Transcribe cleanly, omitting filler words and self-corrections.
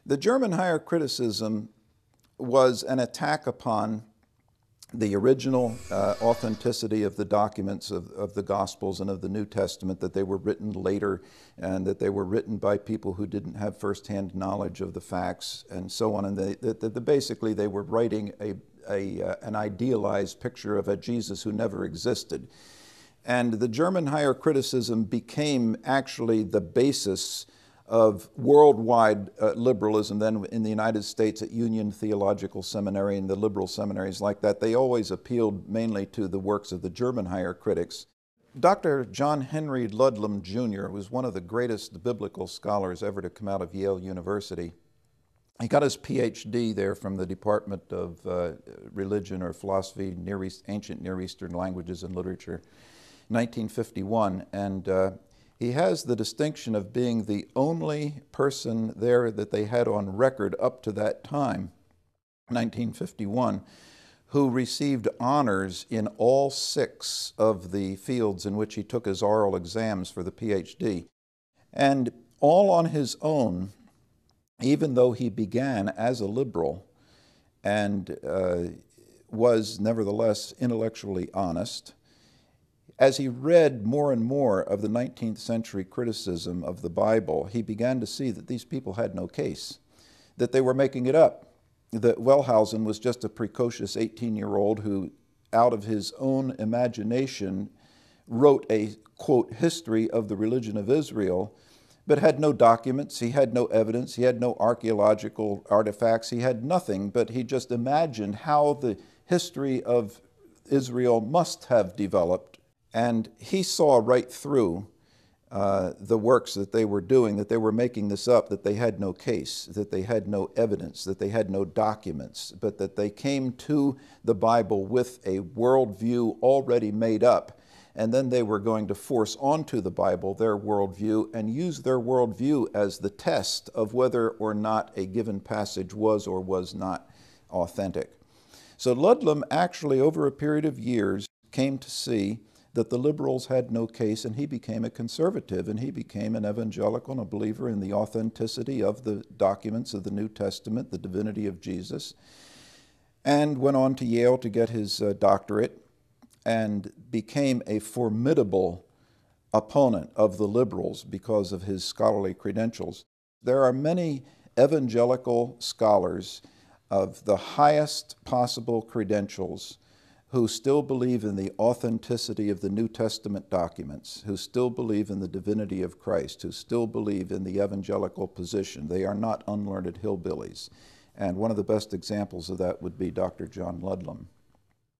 The German higher criticism was an attack upon the original authenticity of the documents of the Gospels and of the New Testament, that they were written later and that they were written by people who didn't have firsthand knowledge of the facts and so on. And basically they were writing an idealized picture of a Jesus who never existed. And the German higher criticism became actually the basis of worldwide liberalism. Then in the United States at Union Theological Seminary and the liberal seminaries like that, they always appealed mainly to the works of the German higher critics. Dr. John Henry Ludlum Jr. was one of the greatest biblical scholars ever to come out of Yale University. He got his PhD there from the Department of Religion or Philosophy, Ancient Near Eastern Languages and Literature, 1951. And he has the distinction of being the only person there that they had on record up to that time, 1951, who received honors in all 6 of the fields in which he took his oral exams for the PhD. And all on his own, even though he began as a liberal and was nevertheless intellectually honest, as he read more and more of the 19th century criticism of the Bible, he began to see that these people had no case, that they were making it up, that Wellhausen was just a precocious 18-year-old who, out of his own imagination, wrote a, quote, history of the religion of Israel, but had no documents, he had no evidence, he had no archaeological artifacts, he had nothing, but he just imagined how the history of Israel must have developed. And he saw right through the works that they were doing, that they were making this up, that they had no case, that they had no evidence, that they had no documents, but that they came to the Bible with a worldview already made up, and then they were going to force onto the Bible their worldview and use their worldview as the test of whether or not a given passage was or was not authentic. So Ludlum actually, over a period of years, came to see that the liberals had no case, and he became a conservative, and he became an evangelical and a believer in the authenticity of the documents of the New Testament, the divinity of Jesus, and went on to Yale to get his doctorate and became a formidable opponent of the liberals because of his scholarly credentials. There are many evangelical scholars of the highest possible credentials who still believe in the authenticity of the New Testament documents, who still believe in the divinity of Christ, who still believe in the evangelical position. They are not unlearned hillbillies. And one of the best examples of that would be Dr. John Ludlum.